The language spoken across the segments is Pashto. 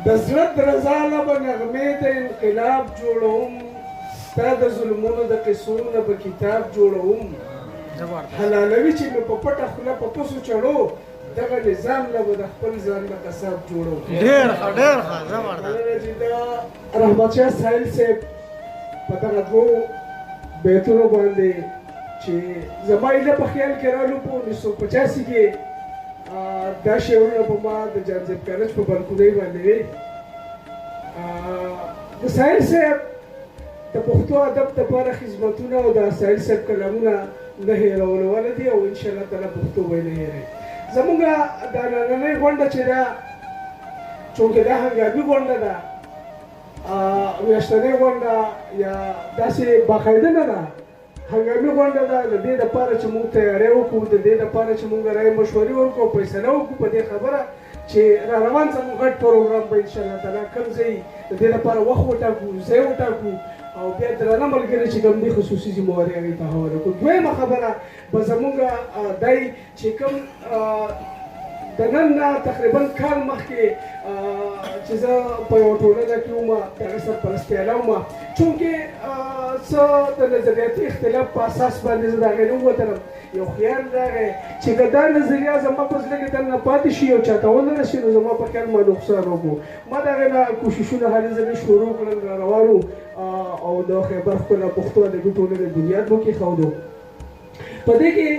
د زړه درزا نه به نغمې د انقلاب جوړوم ستا د ظلمونو د قصو نه به کتاب جوړوم حلالوي چې مې په پټه خوله په پسو چړو دغه نظام نه به د خپل ځان نه قصاب جوړوم ډېر ښه ډېر ښه زبردست چې د رحمت شاه ساحل صاحب په دغه دوو بیتونو باندې چې زما ایله په خیال کې رالو په 1985 کې دا شعرونه په ما د جانزیب کالج په بلکونۍ باندې وي د ساحل صاحب د پښتو ادب دپاره خدمتونه او د ساحل صاحب کلامونه نه هېرولو والا دي او انشاءالله تعالی پښتو به یې نه هېروي زمونږ دا نننۍ غونډه چې ده چونکې دا هنګامي غونډه ده میاشتنۍ غونډه یا داسې باقاعده نه ده هنګامي غونډه ده د دې دپاره چې موږ تیاری وکړو د دې دپاره چې موږ رایې مشورې وکړو فیصله وکړو په دې خبره چې را روان زموږ غټ پروګرام به انشاءالله تعالی کوم ځای د دې لپاره وخت وټاکو ځای وټاکو او بیا درانه ملګري چې کوم دي خصوصي ذمهواري هغې ته حواله کړو دویمه خبره به زموږ دی چې کوم د نن نه تقریبا کال مخکې چې زه په یوه ټولنه کې وم د هغې سرپرستیاله وم چونکې څه د نظریاتي اختلاف په اساس باندې زه د هغې نه ووتلم یو خیال راغی چې که دا نظریه زما په زړه کې دننه پاتې شي او چاته ونه رسي نو زما په خیال ما نقصان وکړو ما د هغې نه کوششونه هلې ځلې شروع کړل را روان وو او د خیبر ښکلا پښتو ادبي ټولنې بنیاد مو کېښودو په دې کې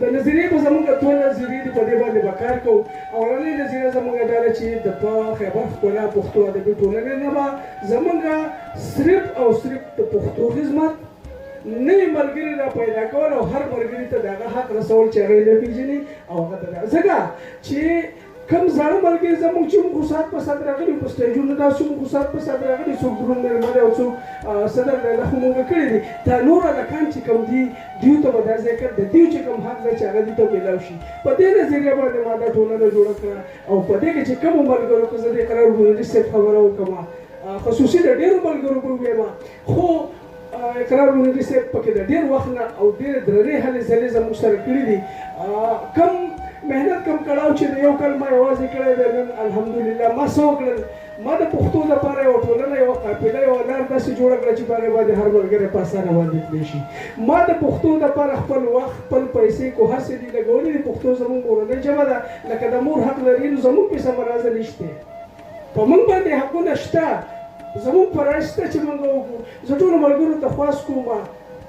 د نظریې به زموږ دوه نظریې دي په دې باندې به کار کوو اولنۍ نظریه زموږ دا ده چې د په خیبر ښکلا پښتو ادبي ټولنې نه به زموږ صرف او صرف د پښتو خدمت نوي ملګري را پیدا کول او هر ملګري ته د هغه حق رسول چې هغه یې نه پېژني او هغه ته ځکه چې کم زاړه ملګري زموږ چې موږ ساعت په ساعت راغلي په سټیجونو داسې موږ ساعت په ساعت راغلي څوک دروند مېلمه دی او څوک صدر دی دا خو موږ کړي دي دا نور هلکان چې کوم دي دوی ته به دا ځای کړ د دوی چې کوم حق دی چې هغه دوی ته میلاو شي په دې نظریه باندې ما دا ټولنه جوړه کړه او په دې کې چې کومو ملګرو که زه د قرار مدرس صاحب خبره وکړم خصوصي د ډېرو ملګرو به ووایم خو اقرار مدرس صاحب پکې د ډېر وخت نه او ډېرې درنې هلې ځلې زموږ سره کړي دي کم محنت کم کړاو چې د یو کال ما یوازې کړی دی نن الحمدلله ما څه وکړل ما د پښتو لپاره یوه ټولنه یوه قافله یوه لار داسې جوړه کړه چې په هغې باندې هر ملګری په اسانه باندې تللی شي ما د پښتو لپاره خپل وخت خپل پیسې کو هر څه دي لګولي دي پښتو زموږ مورنۍ ژبه ده لکه د مور حق لري نو زموږ پې څه مرازه نشته په موږ باندې حقونه شته زموږ فرایض شته چې موږ وکړو زه ټولو ملګرو ته خواست کوم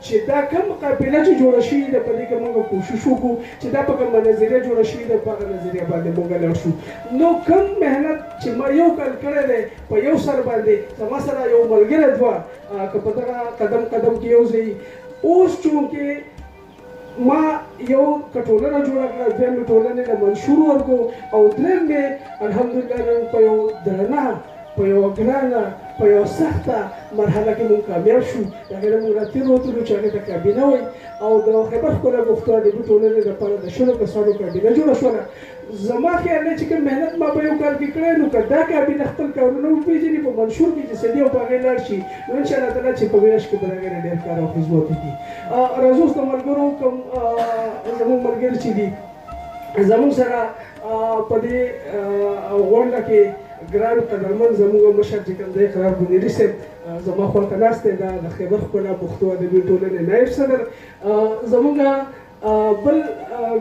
چې دا کوم قافله چې جوړه شوې ده په دې کې موږ کوشش وکړو چې دا په کومه نظریه جوړه شوې ده په هغه نظریه باندې موږ لاړ شو نو کم محنت چې ما یو کال کړی دی په یو سر باندې زما سره یو ملګری دوه که په دغه قدم قدم کې یو ځای اوس چونکې ما یو ټولنه جوړه کړه دویم مې ټولنې له منشور ورکړو او درېیم مې الحمدلله نن په یو درنه په یوه ګرانه په یوه سخته مرحله کې موږ کامیاب شو هغې نه موږ راتېر وتلو چې هغې ته کابینه وایي او د خیبر ښکلا پښتو ادبي ټولنې لپاره د شلو کسانو کابینه جوړه شوله زما خیال دی چې کوم محنت ما په یو کال کې کړی نو که دا کابینه خپل کارونه وپېژني په منشور کې چې څه دي او په هغې لاړ شي نو انشاءالله تعالی چې په میاشت کې به د هغې نه ډېر کار او خدمت وکړي راځو اوس د ملګرو کوم زموږ ملګري چې دي زموږ سره په دې غونډه کې ګران قدرمن زموږ مشر چې کوم دی قرار بنیري صاحب زما خواته ناست دی دا د خیبر ښکلا پښتو ادبي ټولنې نایب صدر زموږ بل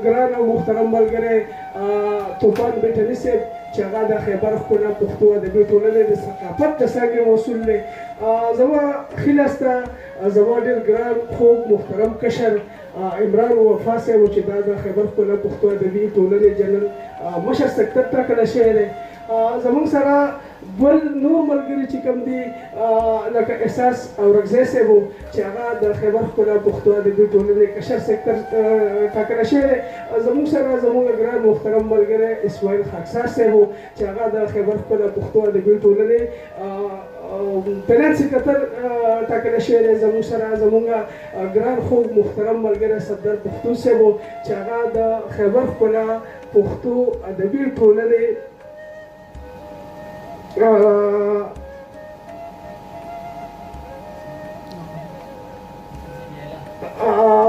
ګران او محترم ملګری طوفان بیټني صاحب چې هغه د خیبر ښکلا پښتو ادبي ټولنې د ثقافت د څانګې مسؤل دی زما ښي لاس ته زما ډېر ګران خوږ محترم کشر عمران وفا صاحب چې دا د خیبر ښکلا پښتو ادبي ټولنې جنرال مشر سکتر ټاکلی شوی دی زموږ سره بل نور ملګري چې کوم دي لکه احساس اورکزی صاحب و چې هغه د خیبر ښکلا پښتو ادبي ټولنې کشر سکتر ټاکلی شوی دی زموږ سره زموږ ګران محترم ملګری اسماعیل خاکسار صاحب و چې هغه د خیبر ښکلا پښتو ادبي ټولنې فینانس سکرټر ټاکلی شوی دی زموږ سره زموږ ګران خوږ محترم ملګری صفدر پښتون صاحب و چې هغه د خیبر ښکلا پښتو ادبي ټولنې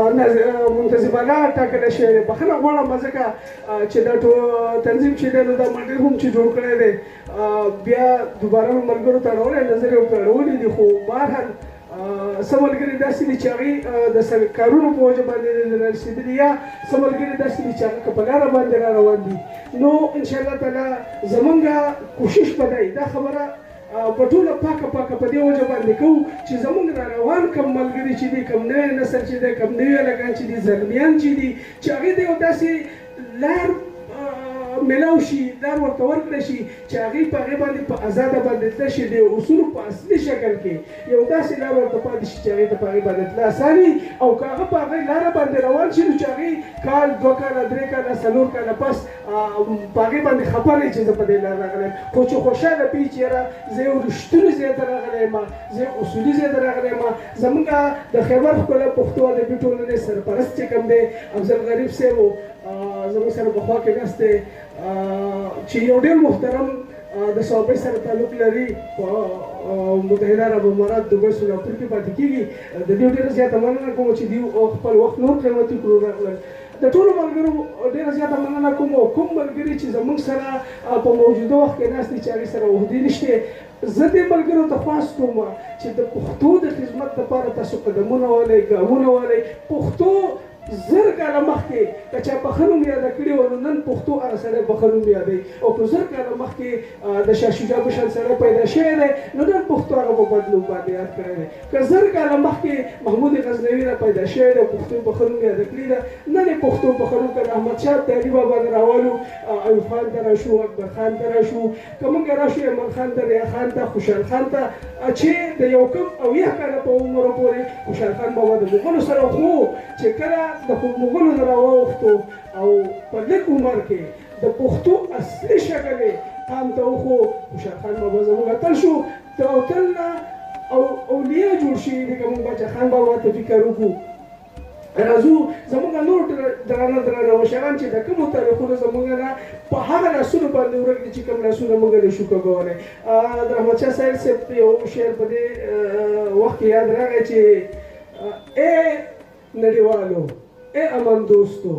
منتظمانه ټاکلی شوی دی. بخښنه غواړم ځکه چې دا تنظیم چې دی نو دا منډل هم چې جوړ کړی دی بیا دوباره مې ملګرو ته اړولی نظر یې ورته اړولی دي خو بهرحال څه ملګري داسې دي چې هغوی د کارونو په وجه باندې رارسېدلي یا څه ملګري داسې دي چې هغه که په لاره باندې را روان دي. نو انشاءالله تعالی زمونږ کوشش به دی دا خبره په ټوله پاکه په دې وجه باندې کوو چې زمونږ را روان کم ملګري چې دي کم نوی نسل چې دی کم نوي هلکان چې دي زلمیان چې دي چې هغوی ته یو داسې لار ملاو شي لار ورته ورکړی شي چې هغوی په هغې باندې په ازاده باندې تله شي د اصولو په اصلي شکل کې یو داسې لار ورته پاتې شي چې هغوی ته په هغې باندې تله اسان وي او که هغه په هغې لاره باندې روان شي نو چې هغوی کال 2 کاله 3 کاله 4 کاله پس په هغې باندې خفه نه وي چې زه په دې لار راغلی یم خو چې خوشحاله پوي چې یاره زه یو رښتوني ځای ته راغلی یم زه یو اصولي ځای ته راغلی یم. زمونږ د خیبر ښکلا پښتو ادبي ټولنې سرپرست چې کوم دی افضل غریب صاحب زموږ سره په خوا کې ناست دی چې یو ډېر محترم د صوابۍ سره تعلق لري په متحده عرب امارات دوبۍ سنګاپور کې پاتې کېږي. د دې ډېره زیاته مننه کوم چې دوی خپل وخت نور قیمتي کړو راغلل. د ټولو ملګرو ډېره زیاته مننه کوم او کوم ملګري چې زموږ سره په موجوده وخت کې ناست دي چې هغې سره عهدې نشته زه دې ملګرو ته خواست کوم چې د پښتو د خدمت لپاره تاسو قدمونه والئ ګامونه والئ. پښتو 1000 کاله مخکې که چا بخښه نوم یاده کړي وه نو نن پښتو هغه سړی بخښه نوم یادوي او که 1000 کاله مخکې د شاه شجاع په شان سړی پیدا شوی دی نو نن پښتو هغه په بد نوم باندې یاد کړی دی. که 1000 کاله مخکې محمود غزنوي را پیدا شوی دی پښتو یې بخښه نوم یاده کړي ده نن یې پښتو بخښه نوم کړی. احمدشاه ابدالي بابا نه راولو ایوب خان ته راشو اکبر خان ته راشو که موږ راشو ایمل خان ته ریا خان ته خوشحال خان ته چې د یو کم 80 کاله په عمر پورې خوشحال خان بابا د مغولو سره خو چې کله د مغولو نه راواوښتو او په لږ عمر کې د پښتو اصلي شکل یې قام ته وښو خوشحال خان بابا زموږ اتل شو اتل نه اولیا جوړ شوي دي که موږ باچا خان بابا ته فکر وکړو. راځو زموږ نور درانه مشران چې د کومو تاریخونو زموږ نه په هغه لاسونو باندې ورک دي چې کوم لاسونه موږ نشو کولی. د احمدشاه صاحب صاحب یو شعر په دې وخت کې یاد راغی چې ای نړیوالو ای امان دوستو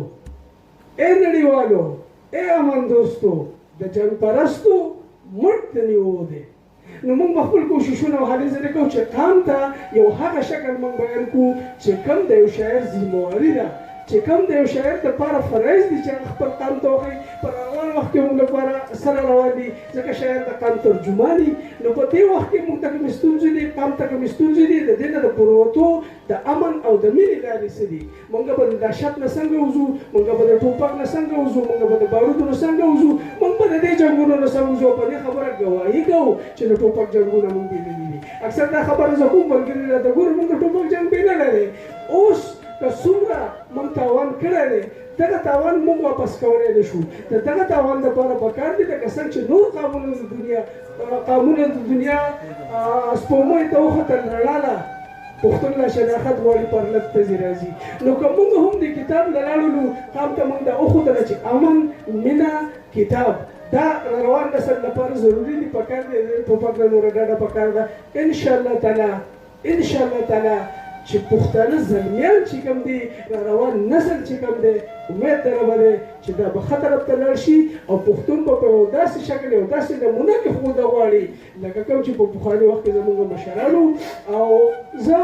ای نړیوالو ای امان دوستو د جنګ پرستو مټ ته نیو دی. نو موږ خپل کوششونه او هلې ځلې کوو چې قام ته یو هغه شکل موږ بیان کړو چې کوم د یو شاعر ذمهواري ده چې کوم د یو شاعر دپاره فرض دي چې هغه خپل قام ته وښایي. په روان وخت کې موږ لپاره سره روان دي ځکه شاعر د قام ترجمان دي. نو په دې وخت کې موږ ته کومې ستونزې دي قام ته کومې ستونزې دي د دې نه د پوروتو د امن او د مینې لارې څه دي. موږ به د دهشت نه څنګه وځو موږ به د ټوپک نه څنګه وځو موږ به د بارودو نه څنګه وځو موږ به د دې جنګونو نه څنګه وځو. په دې خبره ګواهي کوو چې د ټوپک جنګونه موږ بېللي دي. اکثر دا خبره زه کوم ملګري راته ګورو موږ د ټوپک جنګ بېللی دی. اوس که څومره موږ تاوان کړی دی دغه تاوان موږ واپس کولی نه شو. د دغه تاوان لپاره پکار دي لکه څنګه چې نور قامونه د دنیا سپوږمۍ ته وختل رڼا پښتون لا شناخت غواړي پرلط ته ځي راځي. نو که موږ هم د کتاب له لاړو قام ته موږ دا وښودله چې امن مینه کتاب دا روان نسل لپاره ضروري دي پکار دی. ټوپک نه نوره ډډه پکار ده. انشاءالله تعالی چې پښتانه زلمیان چې کوم دي را روان نسل چې کوم دی امید دره به دی چې دا به ښه طرف ته لاړ شي او پښتون به په یو داسې شکل یو داسې نمونه کې ښوده غواړي لکه کوم چې په پخواني وخت کې زموږ مشرانو. او زه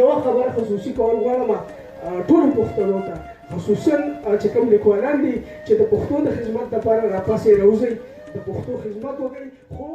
یوه خبره خصوصي کول غواړم ټولو پښتنو ته خصوصا چې کوم لیکوالان دي چې د پښتو د خدمت لپاره راپاسې راوځئ د پښتو خدمت وکړئ. خو